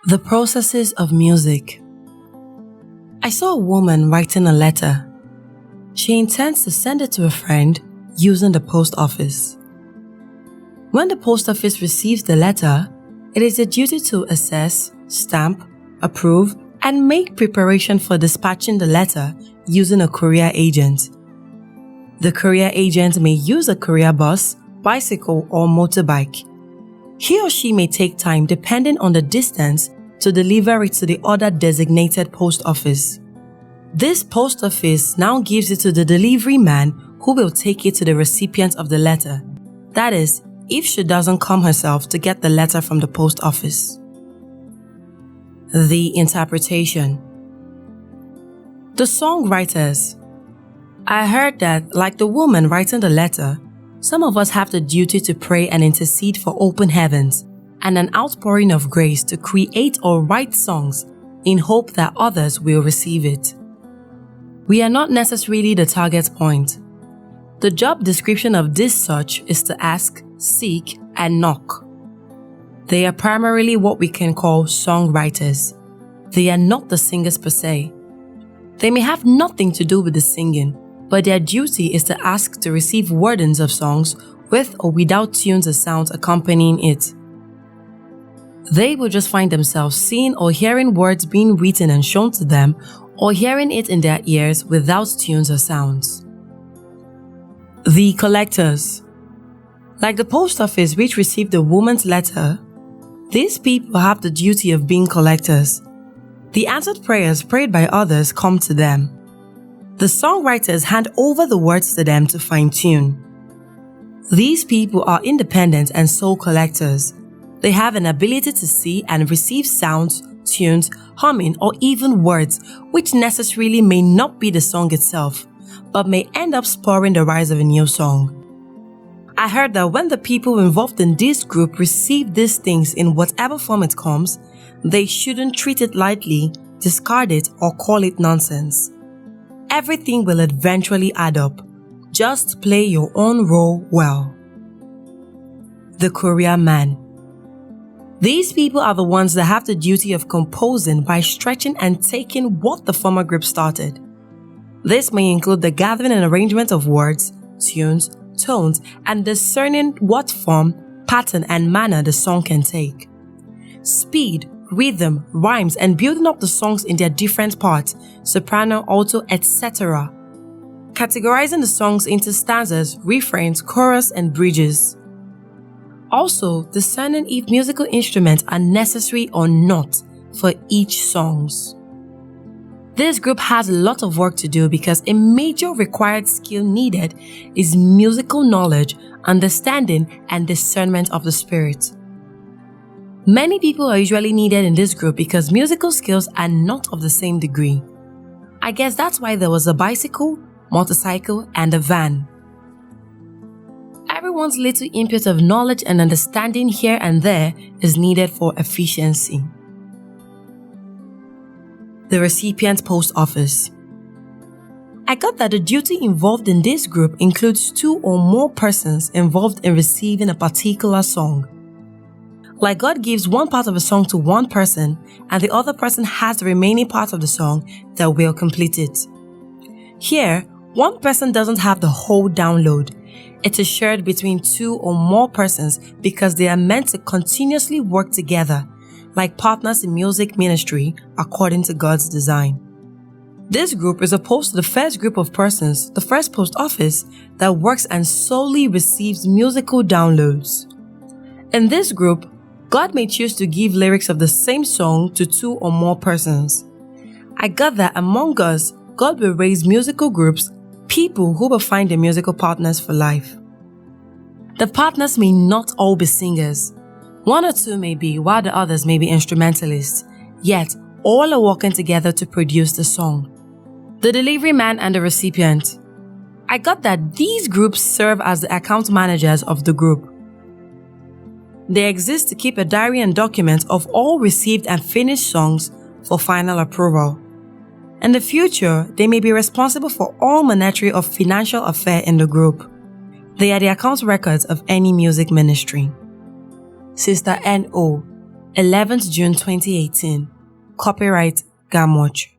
The processes of music. I saw a woman writing a letter. She intends to send it to a friend using the post office. When the post office receives the letter, it is their duty to assess, stamp, approve, and make preparation for dispatching the letter using a courier agent. The courier agent may use a courier bus, bicycle, or motorbike. He or she may take time depending on the distance to deliver it to the other designated post office. This post office now gives it to the delivery man who will take it to the recipient of the letter. That is, if she doesn't come herself to get the letter from the post office. The interpretation. The Songwriters. I heard that, like the woman writing the letter, some of us have the duty to pray and intercede for open heavens and an outpouring of grace to create or write songs in hope that others will receive it. We are not necessarily the target point. The job description of this such is to ask, seek, and knock. They are primarily what we can call songwriters. They are not the singers per se. They may have nothing to do with the singing, but their duty is to ask to receive wordings of songs with or without tunes or sounds accompanying it. They will just find themselves seeing or hearing words being written and shown to them, or hearing it in their ears without tunes or sounds. The collectors. Like the post office which received the woman's letter, these people have the duty of being collectors. The answered prayers prayed by others come to them. The songwriters hand over the words to them to fine-tune. These people are independent and soul collectors. They have an ability to see and receive sounds, tunes, humming, or even words which necessarily may not be the song itself, but may end up spurring the rise of a new song. I heard that when the people involved in this group receive these things in whatever form it comes, they shouldn't treat it lightly, discard it, or call it nonsense. Everything will eventually add up. Just play your own role well. The courier man. These people are the ones that have the duty of composing by stretching and taking what the former group started. This may include the gathering and arrangement of words, tunes, tones, and discerning what form, pattern, and manner the song can take. Speed, rhythm, rhymes, and building up the songs in their different parts, soprano, alto, etc. Categorizing the songs into stanzas, refrains, chorus, and bridges. Also, discerning if musical instruments are necessary or not for each songs. This group has a lot of work to do because a major required skill needed is musical knowledge, understanding, and discernment of the spirit. Many people are usually needed in this group because musical skills are not of the same degree. I guess that's why there was a bicycle, motorcycle, and a van. Everyone's little input of knowledge and understanding here and there is needed for efficiency. The recipient post office. I got that the duty involved in this group includes 2 or more persons involved in receiving a particular song. Like God gives one part of a song to one person and the other person has the remaining part of the song that will complete it. Here, one person doesn't have the whole download. It is shared between 2 or more persons because they are meant to continuously work together, like partners in music ministry according to God's design. This group is opposed to the first group of persons, the first post office, that works and solely receives musical downloads. In this group, God may choose to give lyrics of the same song to 2 or more persons. I got that among us, God will raise musical groups, people who will find their musical partners for life. The partners may not all be singers. 1 or 2 may be, while the others may be instrumentalists. Yet, all are working together to produce the song. The delivery man and the recipient. I got that these groups serve as the account managers of the group. They exist to keep a diary and document of all received and finished songs for final approval. In the future, they may be responsible for all monetary or financial affairs in the group. They are the account records of any music ministry. Sister N.O. 11th June 2018. Copyright Gamoch.